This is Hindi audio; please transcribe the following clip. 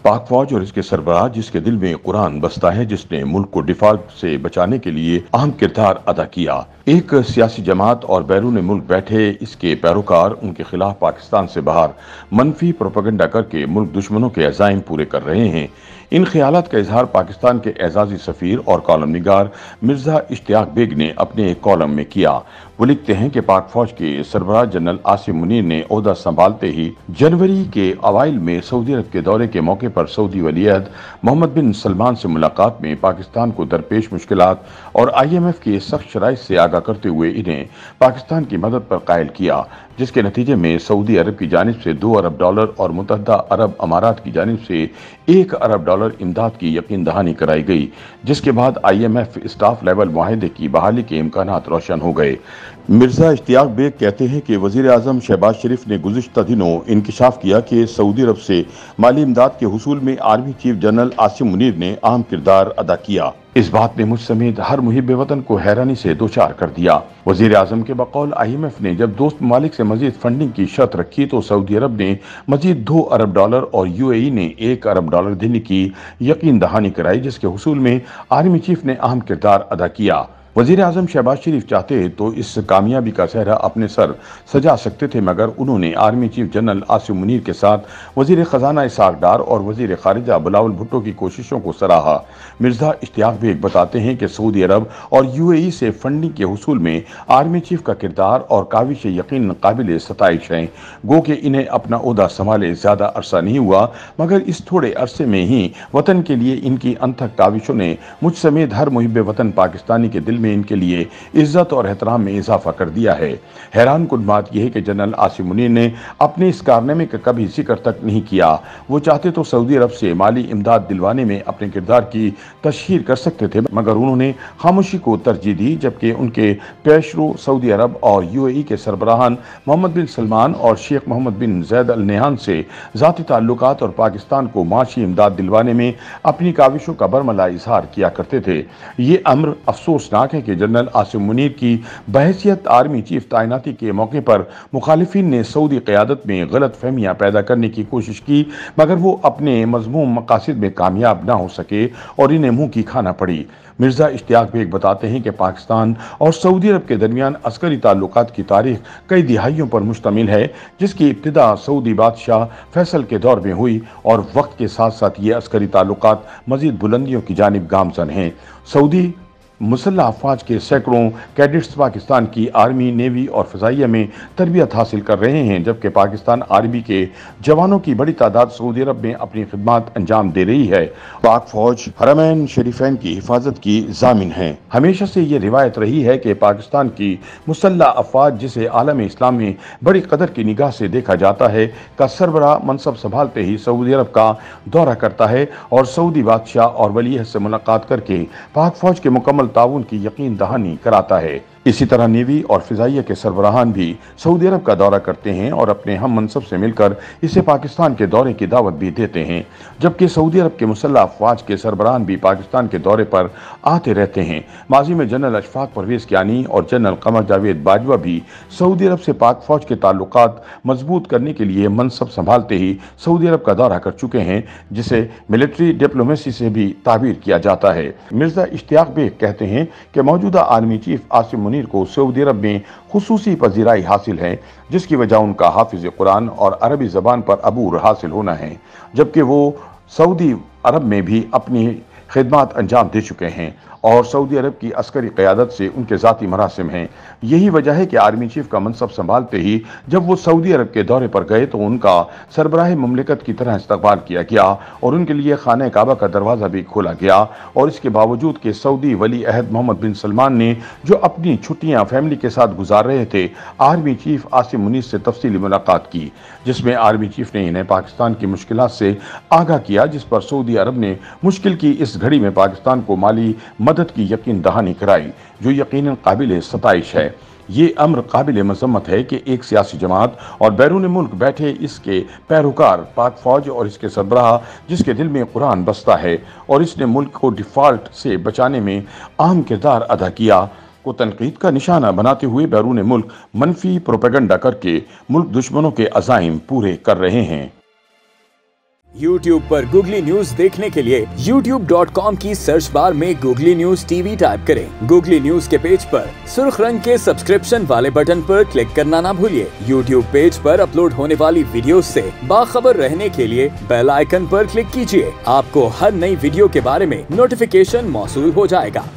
पाक फौज और इसके सरबराह जिसके दिल में कुरान बसता है, जिसने मुल्क को डिफॉल्ट से बचाने के लिए अहम किरदार अदा किया। एक सियासी जमात और बैरून मुल्क बैठे इसके पैरोकार उनके खिलाफ पाकिस्तान से बाहर मनफी प्रोपेगेंडा करके मुल्क दुश्मनों के अज़ाइम पूरे कर रहे हैं। इन ख्यालात का इजहार पाकिस्तान के एजाजी सफीर और कॉलम निगार मिर्जा इश्तियाक बेग ने अपने एक कॉलम में किया। वो लिखते हैं कि पाक फौज के सरबराह जनरल आसिम मुनीर ने ओहदा संभालते ही जनवरी के अवाइल में सऊदी अरब के दौरे के मौके पर सऊदी वलीअहद मोहम्मद बिन सलमान से मुलाकात में पाकिस्तान को दरपेश मुश्किलात और IMF की सख्त शराइत से आगाह करते हुए इन्हें पाकिस्तान की मदद पर कायल किया, जिसके नतीजे में सऊदी अरब की जानिब से $2 अरब और मुत्तहदा अरब अमारात की जानिब से $1 अरब इमदाद की यकीन दहानी कराई गई, जिसके बाद IMF स्टाफ लेवल मुआहदे की बहाली के इम्कानात रोशन हो गए। मिर्जा इश्तियाक बेग कहते हैं कि वजीर आजम शहबाज शरीफ ने गुज़िश्ता दिनों इंकिशाफ किया कि सऊदी अरब से माली इमदाद के हुसूल में army chief general Asim Munir ने अहम किरदार अदा किया। इस बात ने मुझ समेत हर मुहिब वतन को हैरानी से दो चार कर दिया। वजीर आजम के बकौल IMF ने जब दोस्त ममालिक से मजीद फंडिंग की शर्त रखी तो सऊदी अरब ने मजीद $2 अरब और UAE ने $1 अरब देने की यकीन दहानी कराई, जिसके हुसूल में आर्मी चीफ ने अहम किरदार अदा किया। वजीर आजम शहबाज शरीफ चाहते तो इस कामयाबी का सेहरा अपने सर सजा सकते थे, मगर उन्होंने army chief general Asim Munir के साथ वजीर खजाना इसाक डार और वजीर खारिजा बिलावल भुट्टो की कोशिशों को सराहा। मिर्जा इश्तियाक बेग बताते हैं कि सऊदी अरब और UAE से फंडिंग के हुसूल में आर्मी चीफ का किरदार और काविश यकीन काबिल सताइश हैं। गो कि इन्हें अपना ओहदा संभाले ज्यादा अरसा नहीं हुआ, मगर इस थोड़े अरसे में ही वतन के लिए इनकी अनथक काविशों ने मुझ समेत हर मुहिब वतन पाकिस्तानी के दिल में इनके लिए इज्जत और एहतराम में इजाफा कर दिया है। हैरान कुन बात यह है कि जनरल आसिम मुनीर ने अपने इस कारनामे का कभी जिक्र तक नहीं किया। वो चाहते तो सऊदी अरब से माली इमदाद दिलवाने में अपने किरदार की तशहीर कर सकते थे, मगर उन्होंने खामोशी को तरजीह दी, जबकि उनके पेशरो सऊदी अरब और UAE के सरबराहान मोहम्मद बिन सलमान और शेख मोहम्मद बिन जैद अल नहयान से ज़ाती ताल्लुकात और पाकिस्तान को माशी इमदाद दिलवाने में अपनी काविशों का बरमला इजहार किया करते थे। ये अम्र अफसोसनाक है कि जनरल आसिम मुनीर की बहैसियत आर्मी चीफ तैनाती के मौके पर मुखालिफिन ने सऊदी क़यादत में गलत फहमियाँ पैदा करने की कोशिश की, मगर वो अपने मज़मूम मकासद में कामयाब ना हो सके और इन्हें मुंह की खाना पड़ी। मिर्जा इश्तियाक बेग बताते हैं कि पाकिस्तान और सऊदी अरब के दरमियान अस्करी ताल्लुकात की तारीख कई दिहाइयों पर मुश्तमिल है, जिसकी इब्तिदा सऊदी बादशाह फैसल के दौर में हुई और वक्त के साथ साथ ये अस्करी ताल्लुकात मजीद बुलंदियों की जानिब गामजन हैं। सऊदी मुसल्लह अफवाज के सैकड़ों कैडेट्स पाकिस्तान की आर्मी, नेवी और फ़ज़ाइया में तरबियत हासिल कर रहे हैं, जबकि पाकिस्तान आर्मी के जवानों की बड़ी तादाद सऊदी अरब में अपनी खिदमत अंजाम दे रही है। पाक फौज हरमैन शरीफैन की हिफाजत की जामिन है। हमेशा से ये रिवायत रही है कि पाकिस्तान की मुसल्लह अफवाज, जिसे आलम इस्लाम में बड़ी कदर की निगाह से देखा जाता है, का सरबराह मनसब संभालते ही सऊदी अरब का दौरा करता है और सऊदी बादशाह और वलीअहद से मुलाकात करके पाक फौज के मुकम्मल ताउन की यकीन दहानी कराता है। इसी तरह नेवी और फिजाइया के सरबराहान भी सऊदी अरब का दौरा करते हैं और अपने हम मनसब से मिलकर इसे पाकिस्तान के दौरे की दावत भी देते हैं, जबकि सऊदी अरब के मुसल्लह अफवाज के सरबराहान भी पाकिस्तान के दौरे पर आते रहते हैं। माजी में जनरल अशफाक परवेज कियानी और जनरल कमर जावेद बाजवा भी सऊदी अरब से पाक फौज के ताल्लुकात मजबूत करने के लिए मनसब संभालते ही सऊदी अरब का दौरा कर चुके हैं, जिसे मिलिट्री डिप्लोमेसी से भी ताबीर किया जाता है। मिर्जा इश्तियाक बेग कहते हैं कि मौजूदा आर्मी चीफ आसिम मुनीर को सऊदी अरब में खुसूसी पजीराई हासिल है, जिसकी वजह उनका हाफिज कुरान और अरबी जबान पर अबूर हासिल होना है, जबकि वो सऊदी अरब में भी अपनी खिदमत अंजाम दे चुके हैं और सऊदी अरब की अस्करी क़यादत से उनके ज़ाती मरासिम हैं। यही वजह है कि आर्मी चीफ का मनसब संभालते ही जब वो सऊदी अरब के दौरे पर गए तो उनका सरबराह मुमलिकत की तरह इस्तकबाल किया गया और उनके लिए खाने काबा का दरवाज़ा भी खोला गया। और इसके बावजूद कि सऊदी वली अहद मोहम्मद बिन सलमान ने जो अपनी छुट्टियाँ फैमिली के साथ गुजार रहे थे, आर्मी चीफ आसिम मुनीर से तफसीली मुलाकात की, जिसमें आर्मी चीफ ने इन्हें पाकिस्तान की मुश्किलात से आगाह किया, जिस पर सऊदी अरब ने मुश्किल की इस घड़ी में पाकिस्तान को माली मदद की यकीन दहानी कराई, जो यकीनन काबिल सताइश है। ये अम्र काबिल मजम्मत है कि एक सियासी जमात और बैरून मुल्क बैठे इसके पैरोकार पाक फौज और इसके सरबराह, जिसके दिल में कुरान बसता है और इसने मुल्क को डिफॉल्ट से बचाने में अहम किरदार अदा किया, को तनकीद का निशाना बनाते हुए बैरून मुल्क मनफी प्रोपेगेंडा करके मुल्क दुश्मनों के अज़ाइम पूरे कर रहे हैं। YouTube पर गूगली न्यूज देखने के लिए youtube.com की सर्च बार में गूगली न्यूज टीवी टाइप करें। गूगली न्यूज के पेज पर सुर्ख रंग के सब्सक्रिप्शन वाले बटन पर क्लिक करना ना भूलिए। YouTube पेज पर अपलोड होने वाली वीडियोस से बाखबर रहने के लिए बेल आइकन पर क्लिक कीजिए। आपको हर नई वीडियो के बारे में नोटिफिकेशन मौसूल हो जाएगा।